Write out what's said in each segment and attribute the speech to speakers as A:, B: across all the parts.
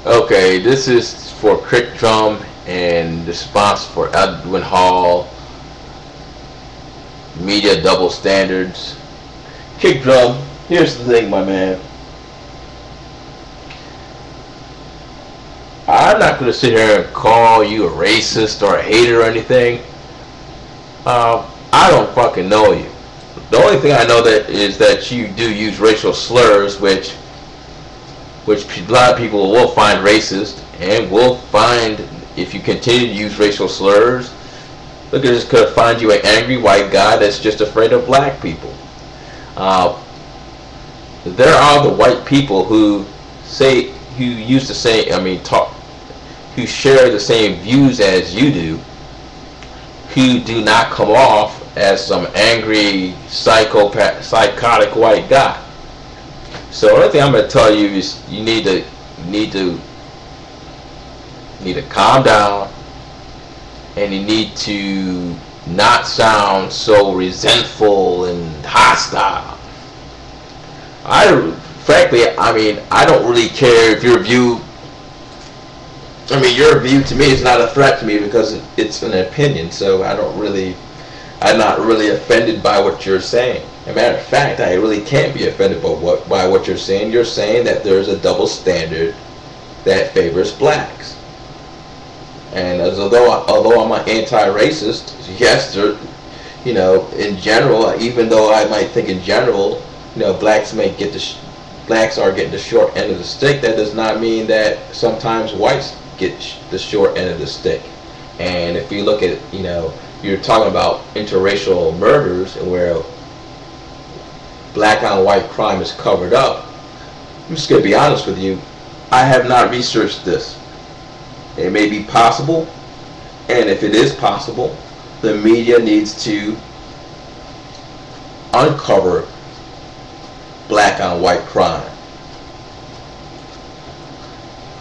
A: Okay, this is for Crick Drum and response for Edwin Hall. Media double standards. Kick Drum, here's the thing, my man. I'm not going to sit here and call you a racist or a hater or anything. I don't fucking know you. The only thing I know that is that you do use racial slurs, which a lot of people will find racist, and will find, if you continue to use racial slurs, look, it's going to find you an angry white guy that's just afraid of black people. There are the white people who used to say, who share the same views as you do, who do not come off as some angry, psychotic white guy. So the only thing I'm going to tell you is you need to calm down, and you need to not sound so resentful and hostile. Frankly, I don't really care if your view to me is not a threat to me because it's an opinion. So I'm not really offended by what you're saying. As a matter of fact, I really can't be offended by what you're saying. You're saying that there's a double standard that favors blacks. And although I'm an anti-racist, yes, in general, even though I might think in general, blacks are getting the short end of the stick, that does not mean that sometimes whites get the short end of the stick. And if you look at, you're talking about interracial murders and where black on white crime is covered up. I'm just going to be honest with you. I have not researched this. It may be possible, and if it is possible, the media needs to uncover black on white crime.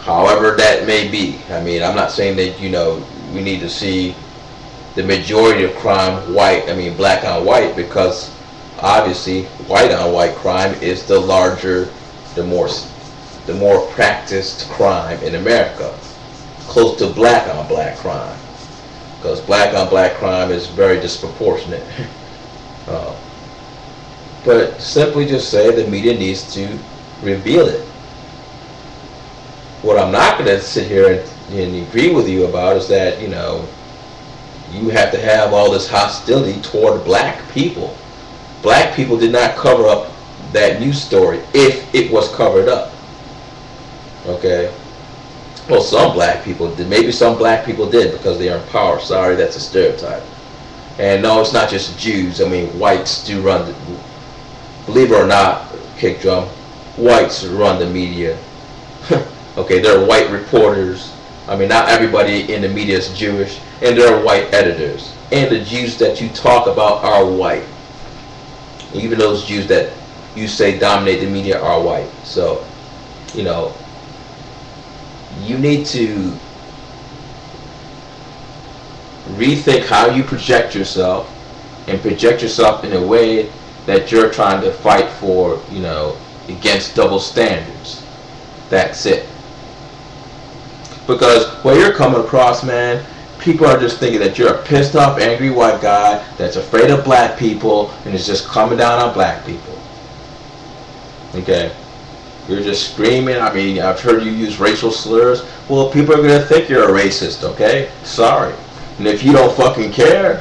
A: However that may be. I'm not saying that, we need to see the majority of crime black on white, because obviously white on white crime is the larger, the more practiced crime in America, close to black on black crime, because black on black crime is very disproportionate. But simply just say the media needs to reveal it. What I'm not going to sit here and agree with you about is that, you have to have all this hostility toward black people. Black people did not cover up that news story if it was covered up. Okay? Well, some black people did. Maybe some black people did because they are in power. Sorry, that's a stereotype. And no, it's not just Jews. Whites do run the, believe it or not, Kick Drum, whites run the media. Okay, there are white reporters. Not everybody in the media is Jewish, and there are white editors. And the Jews that you talk about are white. Even those Jews that you say dominate the media are white. So, you need to rethink how you project yourself, and project yourself in a way that you're trying to fight for, against double standards. That's it. Because where you're coming across, man, people are just thinking that you're a pissed off, angry white guy that's afraid of black people and is just coming down on black people. Okay? You're just screaming. I've heard you use racial slurs. Well, people are going to think you're a racist, okay? Sorry. And if you don't fucking care,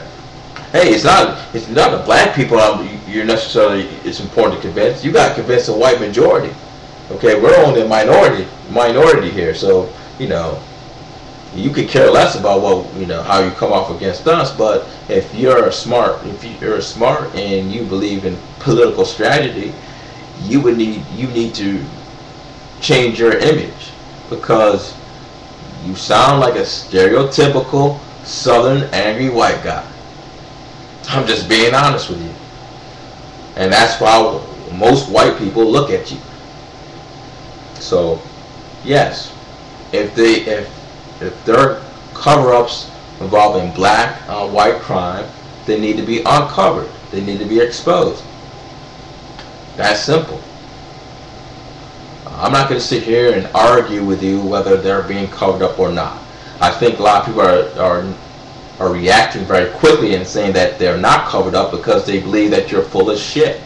A: hey, it's not the black people it's important to convince. You got to convince a white majority. Okay? We're only a minority here. So, you could care less about how you come off against us. But if you're smart and you believe in political strategy, you need to change your image, because you sound like a stereotypical Southern angry white guy. I'm just being honest with you, and that's how most white people look at you. So, yes, if there are cover-ups involving black on white crime, they need to be uncovered. They need to be exposed. That's simple. I'm not going to sit here and argue with you whether they're being covered up or not. I think a lot of people are reacting very quickly and saying that they're not covered up because they believe that you're full of shit.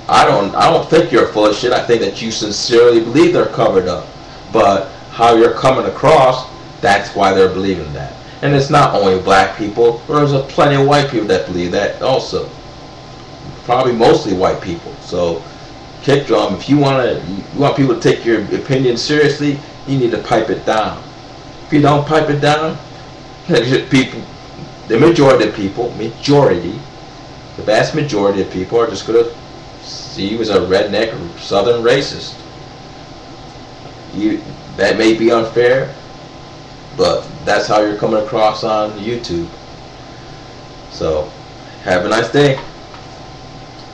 A: I don't think you're full of shit. I think that you sincerely believe they're covered up. But how you're coming across, that's why they're believing that. And it's not only black people. There's a plenty of white people that believe that also. Probably mostly white people. So, Kick Drum, if you want people to take your opinion seriously, you need to pipe it down. If you don't pipe it down, people, the majority of people, the vast majority of people are just going to see you as a redneck southern racist. That may be unfair, but that's how you're coming across on YouTube. So, have a nice day.